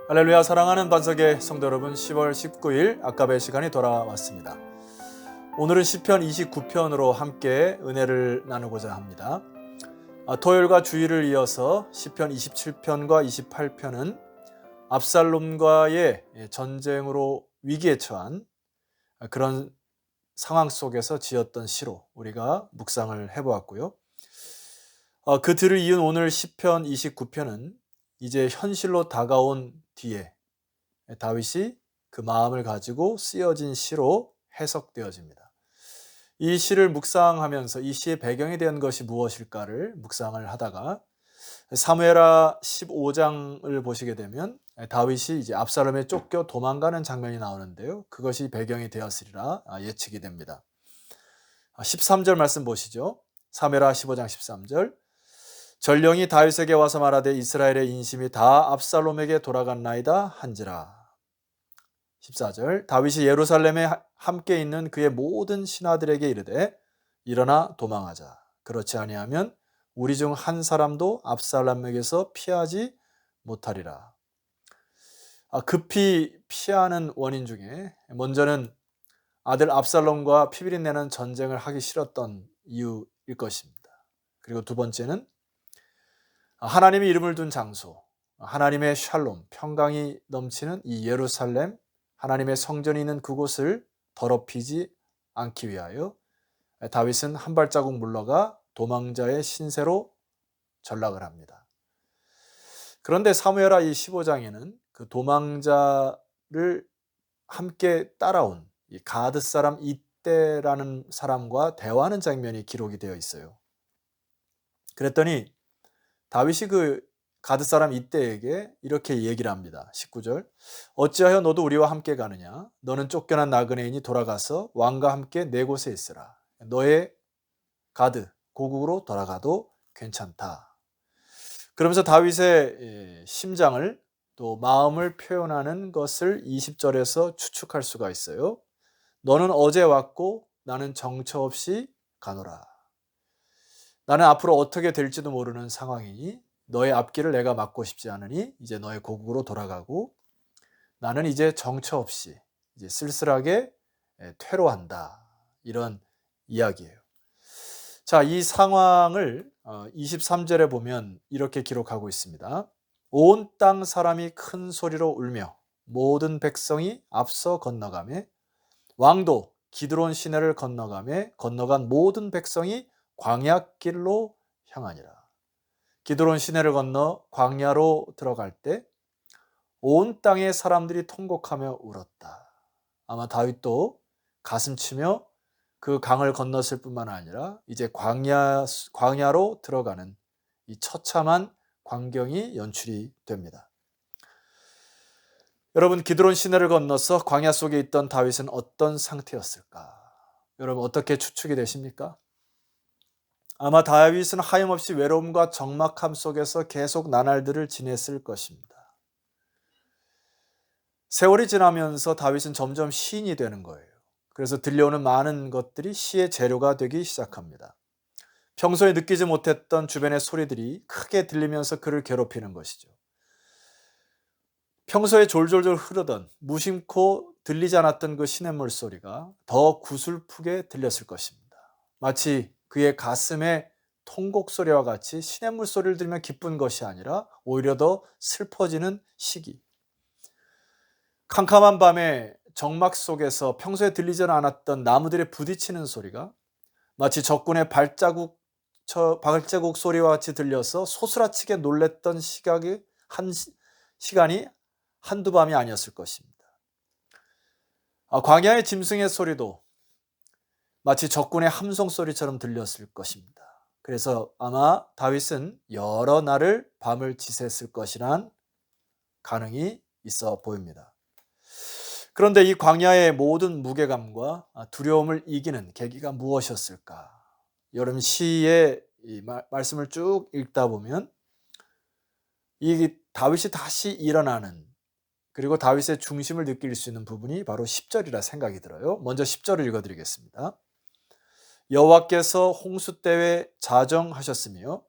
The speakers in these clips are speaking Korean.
할렐루야. 사랑하는 반석의 성도 여러분, 10월 19일 아까의 시간이 돌아왔습니다. 오늘은 시편 29편으로 함께 은혜를 나누고자 합니다. 토요일과 주일을 이어서 시편 27편과 28편은 압살롬과의 전쟁으로 위기에 처한 그런 상황 속에서 지었던 시로 우리가 묵상을 해보았고요. 그 뒤를 이은 오늘 시편 29편은 이제 현실로 다가온 뒤에 다윗이 그 마음을 가지고 쓰여진 시로 해석되어집니다. 이 시를 묵상하면서 이 시의 배경에 대한 것이 무엇일까를 묵상을 하다가 사무엘하 15장을 보시게 되면 다윗이 이제 압살롬에 쫓겨 도망가는 장면이 나오는데요. 그것이 배경이 되었으리라 예측이 됩니다. 13절 말씀 보시죠. 사무엘하 15장 13절. 전령이 다윗에게 와서 말하되 이스라엘의 인심이 다 압살롬에게 돌아갔나이다 한지라. 14절. 다윗이 예루살렘에 함께 있는 그의 모든 신하들에게 이르되 일어나 도망하자. 그렇지 아니하면 우리 중 한 사람도 압살롬에게서 피하지 못하리라. 급히 피하는 원인 중에 먼저는 아들 압살롬과 피비린내는 전쟁을 하기 싫었던 이유일 것입니다. 그리고 두 번째는 하나님의 이름을 둔 장소, 하나님의 샬롬, 평강이 넘치는 이 예루살렘, 하나님의 성전이 있는 그곳을 더럽히지 않기 위하여 다윗은 한 발자국 물러가 도망자의 신세로 전락을 합니다. 그런데 사무엘하 이 15장에는 그 도망자를 함께 따라온 이 가드 사람 이때라는 사람과 대화하는 장면이 기록이 되어 있어요. 그랬더니 다윗이 그 가드 사람 이때에게 이렇게 얘기를 합니다. 19절. 어찌하여 너도 우리와 함께 가느냐? 너는 쫓겨난 나그네인이 돌아가서 왕과 함께 네 곳에 있으라. 너의 가드, 고국으로 돌아가도 괜찮다. 그러면서 다윗의 심장을 또 마음을 표현하는 것을 20절에서 추측할 수가 있어요. 너는 어제 왔고 나는 정처 없이 가노라. 나는 앞으로 어떻게 될지도 모르는 상황이니 너의 앞길을 내가 막고 싶지 않으니 이제 너의 고국으로 돌아가고 나는 이제 정처 없이 이제 쓸쓸하게 퇴로한다. 이런 이야기예요. 자, 이 상황을 23절에 보면 이렇게 기록하고 있습니다. 온 땅 사람이 큰 소리로 울며 모든 백성이 앞서 건너가매 왕도 기드론 시내를 건너가매 건너간 모든 백성이 광야길로 향하니라. 기드론 시내를 건너 광야로 들어갈 때 온 땅의 사람들이 통곡하며 울었다. 아마 다윗도 가슴치며 그 강을 건넜을 뿐만 아니라 이제 광야로 들어가는 이 처참한 광경이 연출이 됩니다. 여러분, 기드론 시내를 건너서 광야 속에 있던 다윗은 어떤 상태였을까? 여러분, 어떻게 추측이 되십니까? 아마 다윗은 하염없이 외로움과 적막함 속에서 계속 나날들을 지냈을 것입니다. 세월이 지나면서 다윗은 점점 시인이 되는 거예요. 그래서 들려오는 많은 것들이 시의 재료가 되기 시작합니다. 평소에 느끼지 못했던 주변의 소리들이 크게 들리면서 그를 괴롭히는 것이죠. 평소에 졸졸졸 흐르던 무심코 들리지 않았던 그 시냇물 소리가 더 구슬프게 들렸을 것입니다. 마치 그의 가슴에 통곡 소리와 같이 시냇물 소리를 들으면 기쁜 것이 아니라 오히려 더 슬퍼지는 시기. 캄캄한 밤에 정막 속에서 평소에 들리지 않았던 나무들의 부딪히는 소리가 마치 적군의 발자국 소리와 같이 들려서 소스라치게 놀랬던 시간이 한두 밤이 아니었을 것입니다. 광야의 짐승의 소리도 마치 적군의 함성 소리처럼 들렸을 것입니다. 그래서 아마 다윗은 여러 날을 밤을 지샜을 것이란 가능이 있어 보입니다. 그런데 이 광야의 모든 무게감과 두려움을 이기는 계기가 무엇이었을까? 여러분, 시의 이 말씀을 쭉 읽다 보면 이 다윗이 다시 일어나는, 그리고 다윗의 중심을 느낄 수 있는 부분이 바로 10절이라 생각이 들어요. 먼저 10절을 읽어드리겠습니다. 여호와께서 홍수 때에 자정하셨으며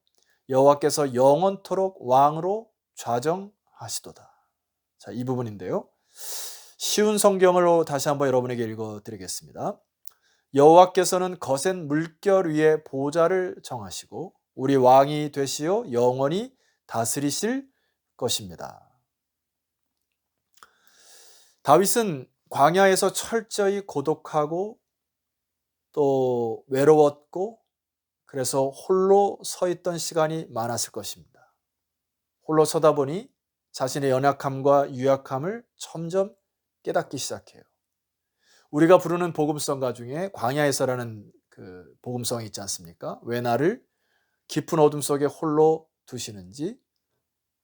여호와께서 영원토록 왕으로 좌정하시도다. 자, 이 부분인데요. 쉬운 성경으로 다시 한번 여러분에게 읽어드리겠습니다. 여호와께서는 거센 물결 위에 보좌를 정하시고 우리 왕이 되시어 영원히 다스리실 것입니다. 다윗은 광야에서 철저히 고독하고 또 외로웠고 그래서 홀로 서 있던 시간이 많았을 것입니다. 홀로 서다 보니 자신의 연약함과 유약함을 점점 깨닫기 시작해요. 우리가 부르는 복음성가 중에 광야에서라는 그 복음성이 있지 않습니까? 왜 나를 깊은 어둠 속에 홀로 두시는지,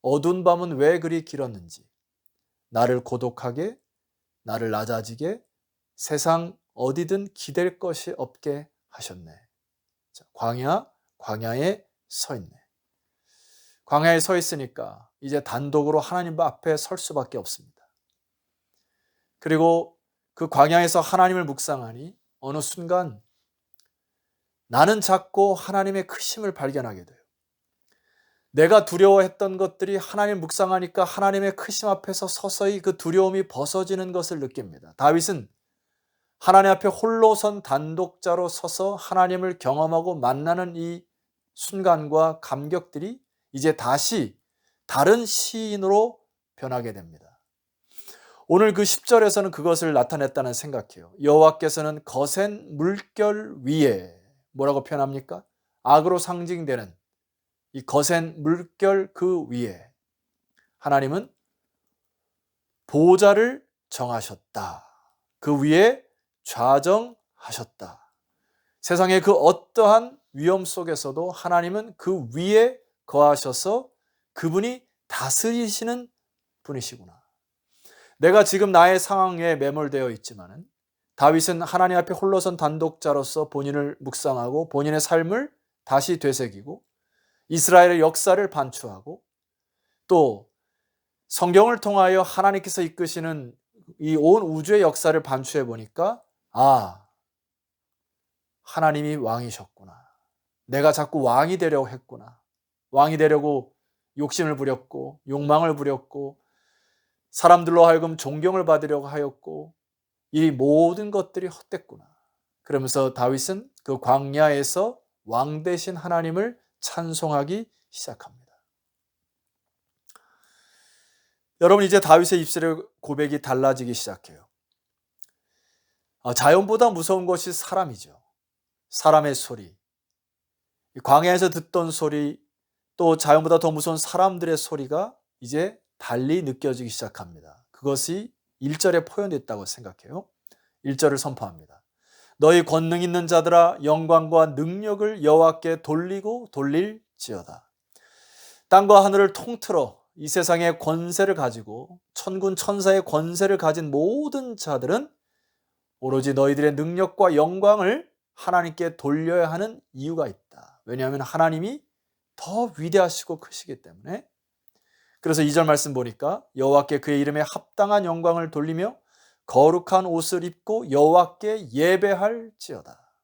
어두운 밤은 왜 그리 길었는지, 나를 고독하게, 나를 낮아지게, 세상 어디든 기댈 것이 없게 하셨네. 자, 광야에 서 있네. 광야에 서 있으니까 이제 단독으로 하나님 앞에 설 수밖에 없습니다. 그리고 그 광야에서 하나님을 묵상하니 어느 순간 나는 작고 하나님의 크심을 발견하게 돼요. 내가 두려워했던 것들이 하나님 묵상하니까 하나님의 크심 앞에서 서서히 그 두려움이 벗어지는 것을 느낍니다. 다윗은 하나님 앞에 홀로 선 단독자로 서서 하나님을 경험하고 만나는 이 순간과 감격들이 이제 다시 다른 시인으로 변하게 됩니다. 오늘 그 10절에서는 그것을 나타냈다는 생각해요. 여호와께서는 거센 물결 위에 뭐라고 표현합니까? 악으로 상징되는 이 거센 물결 그 위에 하나님은 보좌를 정하셨다. 그 위에 좌정하셨다. 세상의 그 어떠한 위험 속에서도 하나님은 그 위에 거하셔서 그분이 다스리시는 분이시구나. 내가 지금 나의 상황에 매몰되어 있지만은 다윗은 하나님 앞에 홀로선 단독자로서 본인을 묵상하고 본인의 삶을 다시 되새기고 이스라엘의 역사를 반추하고 또 성경을 통하여 하나님께서 이끄시는 이 온 우주의 역사를 반추해 보니까 하나님이 왕이셨구나. 내가 자꾸 왕이 되려고 했구나. 왕이 되려고 욕심을 부렸고 욕망을 부렸고 사람들로 하여금 존경을 받으려고 하였고 이 모든 것들이 헛됐구나. 그러면서 다윗은 그 광야에서 왕 되신 하나님을 찬송하기 시작합니다. 여러분 이제 다윗의 입술의 고백이 달라지기 시작해요. 자연보다 무서운 것이 사람이죠. 사람의 소리, 광야에서 듣던 소리, 또 자연보다 더 무서운 사람들의 소리가 이제 달리 느껴지기 시작합니다. 그것이 1절에 포함됐다고 생각해요. 1절을 선포합니다. 너희 권능 있는 자들아 영광과 능력을 여호와께 돌리고 돌릴지어다. 땅과 하늘을 통틀어 이 세상의 권세를 가지고 천군 천사의 권세를 가진 모든 자들은 오로지 너희들의 능력과 영광을 하나님께 돌려야 하는 이유가 있다. 왜냐하면 하나님이 더 위대하시고 크시기 때문에. 그래서 2절 말씀 보니까 여호와께 그의 이름에 합당한 영광을 돌리며 거룩한 옷을 입고 여호와께 예배할지어다.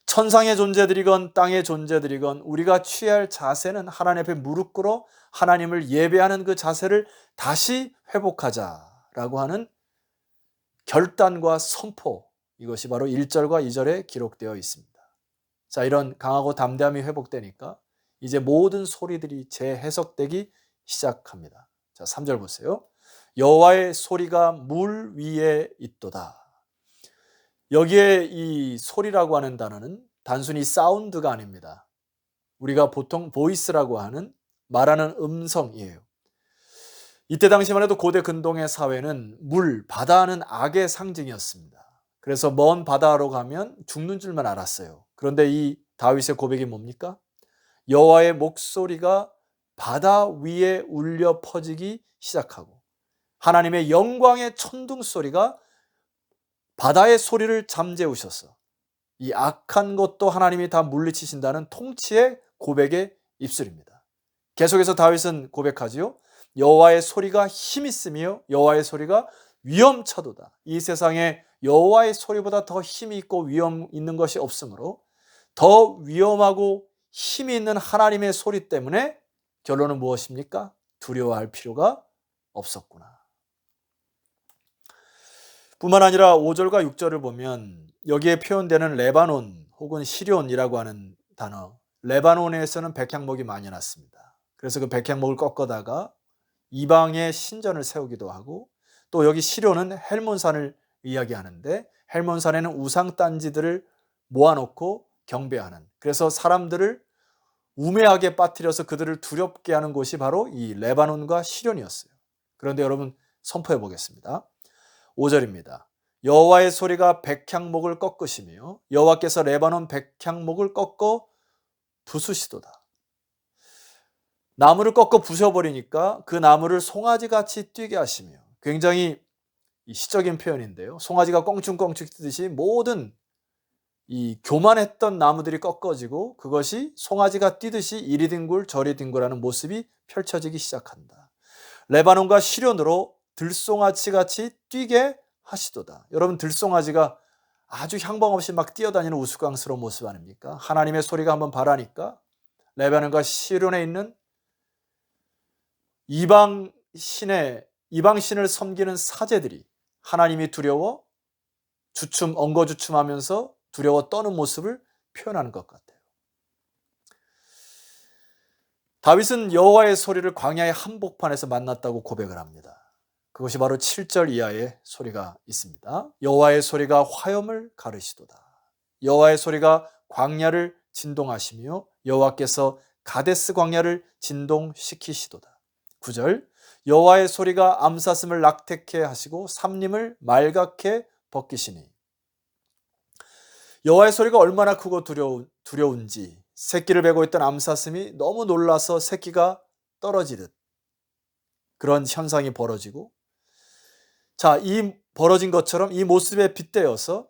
천상의 존재들이건 땅의 존재들이건 우리가 취해야 할 자세는 하나님 앞에 무릎 꿇어 하나님을 예배하는 그 자세를 다시 회복하자라고 하는 결단과 선포, 이것이 바로 1절과 2절에 기록되어 있습니다. 자, 이런 강하고 담대함이 회복되니까 이제 모든 소리들이 재해석되기 시작합니다. 자, 3절 보세요. 여호와의 소리가 물 위에 있도다. 여기에 이 소리라고 하는 단어는 단순히 사운드가 아닙니다. 우리가 보통 보이스라고 하는 말하는 음성이에요. 이때 당시만 해도 고대 근동의 사회는 바다는 악의 상징이었습니다. 그래서 먼 바다로 가면 죽는 줄만 알았어요. 그런데 이 다윗의 고백이 뭡니까? 여호와의 목소리가 바다 위에 울려 퍼지기 시작하고 하나님의 영광의 천둥 소리가 바다의 소리를 잠재우셔서 이 악한 것도 하나님이 다 물리치신다는 통치의 고백의 입술입니다. 계속해서 다윗은 고백하지요. 여호와의 소리가 힘 있으며 여호와의 소리가 위엄차도다. 이 세상에 여호와의 소리보다 더 힘이 있고 위엄 있는 것이 없으므로 더 위엄하고 힘이 있는 하나님의 소리 때문에 결론은 무엇입니까? 두려워할 필요가 없었구나. 뿐만 아니라 5절과 6절을 보면 여기에 표현되는 레바논 혹은 시련이라고 하는 단어, 레바논에서는 백향목이 많이 났습니다. 그래서 그 백향목을 꺾어다가 이방의 신전을 세우기도 하고, 또 여기 시련은 헬몬산을 이야기하는데, 헬몬산에는 우상단지들을 모아놓고 경배하는, 그래서 사람들을 우매하게 빠뜨려서 그들을 두렵게 하는 곳이 바로 이 레바논과 시련이었어요. 그런데 여러분 선포해 보겠습니다. 5절입니다. 여호와의 소리가 백향목을 꺾으시며 여호와께서 레바논 백향목을 꺾어 부수시도다. 나무를 꺾어 부숴버리니까 그 나무를 송아지같이 뛰게 하시며, 굉장히 시적인 표현인데요. 송아지가 껑충껑충 뛰듯이 모든 이 교만했던 나무들이 꺾어지고 그것이 송아지가 뛰듯이 이리 뒹굴 저리 뒹굴하는 모습이 펼쳐지기 시작한다. 레바논과 시련으로 들송아지같이 뛰게 하시도다. 여러분, 들송아지가 아주 향방 없이 막 뛰어다니는 우스꽝스러운 모습 아닙니까? 하나님의 소리가 한번 발하니까 레바논과 시련에 있는 이방신을 섬기는 사제들이 하나님이 두려워 엉거주춤하면서 두려워 떠는 모습을 표현하는 것 같아요. 다윗은 여호와의 소리를 광야의 한복판에서 만났다고 고백을 합니다. 그것이 바로 7절 이하의 소리가 있습니다. 여호와의 소리가 화염을 가르시도다. 여호와의 소리가 광야를 진동하시며 여호와께서 가데스 광야를 진동시키시도다. 9절, 여호와의 소리가 암사슴을 낙태케 하시고 삼림을 말갛게 벗기시니. 여호와의 소리가 얼마나 크고 두려운지 새끼를 베고 있던 암사슴이 너무 놀라서 새끼가 떨어지듯 그런 현상이 벌어지고, 자, 이 벌어진 것처럼 이 모습에 빗대어서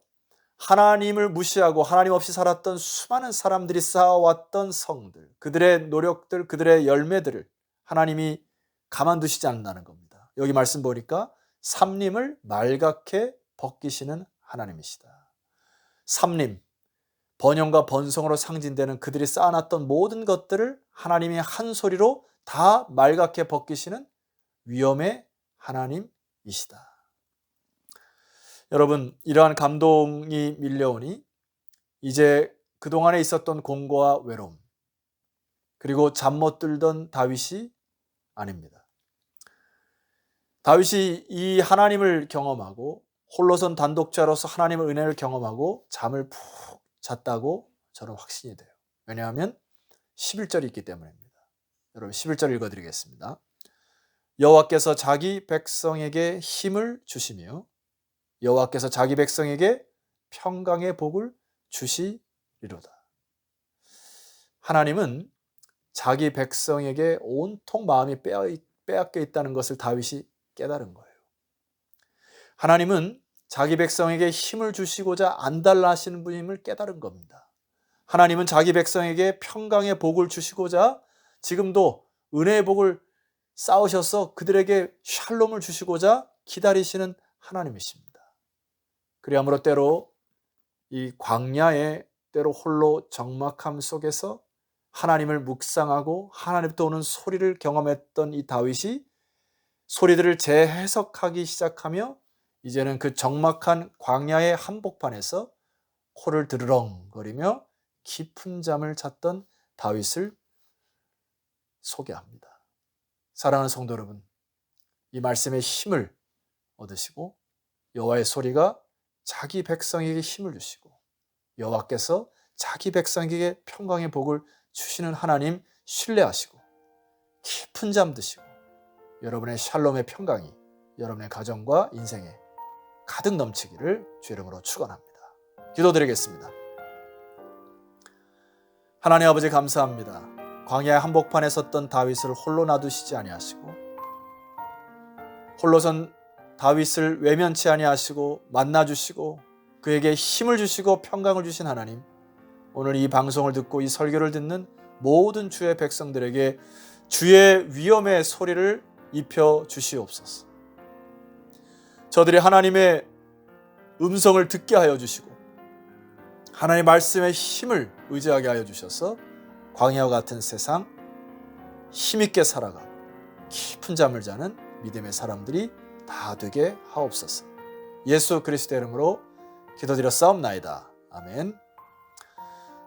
하나님을 무시하고 하나님 없이 살았던 수많은 사람들이 쌓아왔던 성들, 그들의 노력들, 그들의 열매들을 하나님이 가만두시지 않는다는 겁니다. 여기 말씀 보니까 삼림을 말갛게 벗기시는 하나님이시다. 삼림, 번영과 번성으로 상징되는 그들이 쌓아놨던 모든 것들을 하나님이 한 소리로 다 말갛게 벗기시는 위엄의 하나님이시다. 여러분, 이러한 감동이 밀려오니 이제 그동안에 있었던 공고와 외로움, 그리고 잠 못 들던 다윗이 아닙니다. 다윗이 이 하나님을 경험하고 홀로선 단독자로서 하나님의 은혜를 경험하고 잠을 푹 잤다고 저는 확신이 돼요. 왜냐하면 11절이 있기 때문입니다. 여러분, 11절 읽어드리겠습니다. 여호와께서 자기 백성에게 힘을 주시며 여호와께서 자기 백성에게 평강의 복을 주시리로다. 하나님은 자기 백성에게 온통 마음이 빼앗겨 있다는 것을 다윗이 깨달은 거예요. 하나님은 자기 백성에게 힘을 주시고자 안달나 하시는 분임을 깨달은 겁니다. 하나님은 자기 백성에게 평강의 복을 주시고자 지금도 은혜의 복을 쌓으셔서 그들에게 샬롬을 주시고자 기다리시는 하나님이십니다. 그리하므로 때로 이 광야의 때로 홀로 적막함 속에서 하나님을 묵상하고 하나님부터 오는 소리를 경험했던 이 다윗이 소리들을 재해석하기 시작하며 이제는 그 적막한 광야의 한복판에서 코를 드르렁거리며 깊은 잠을 잤던 다윗을 소개합니다. 사랑하는 성도 여러분, 이 말씀의 힘을 얻으시고 여호와의 소리가 자기 백성에게 힘을 주시고 여호와께서 자기 백성에게 평강의 복을 주시는 하나님 신뢰하시고 깊은 잠 드시고 여러분의 샬롬의 평강이 여러분의 가정과 인생에 가득 넘치기를 주 이름으로 축원합니다. 기도드리겠습니다. 하나님 아버지, 감사합니다. 광야의 한복판에 섰던 다윗을 홀로 놔두시지 아니하시고 홀로선 다윗을 외면치 아니하시고 만나주시고 그에게 힘을 주시고 평강을 주신 하나님, 오늘 이 방송을 듣고 이 설교를 듣는 모든 주의 백성들에게 주의 위엄의 소리를 입혀 주시옵소서. 저들이 하나님의 음성을 듣게 하여 주시고 하나님의 말씀의 힘을 의지하게 하여 주셔서 광야와 같은 세상 힘있게 살아가고 깊은 잠을 자는 믿음의 사람들이 다 되게 하옵소서. 예수 그리스도의 이름으로 기도드렸사옵나이다. 아멘.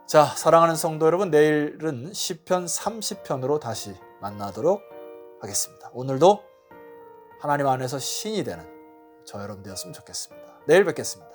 자, 사랑하는 성도 여러분, 내일은 시편 30편으로 다시 만나도록 하겠습니다. 오늘도 하나님 안에서 신이 되는 저 여러분 되었으면 좋겠습니다. 내일 뵙겠습니다.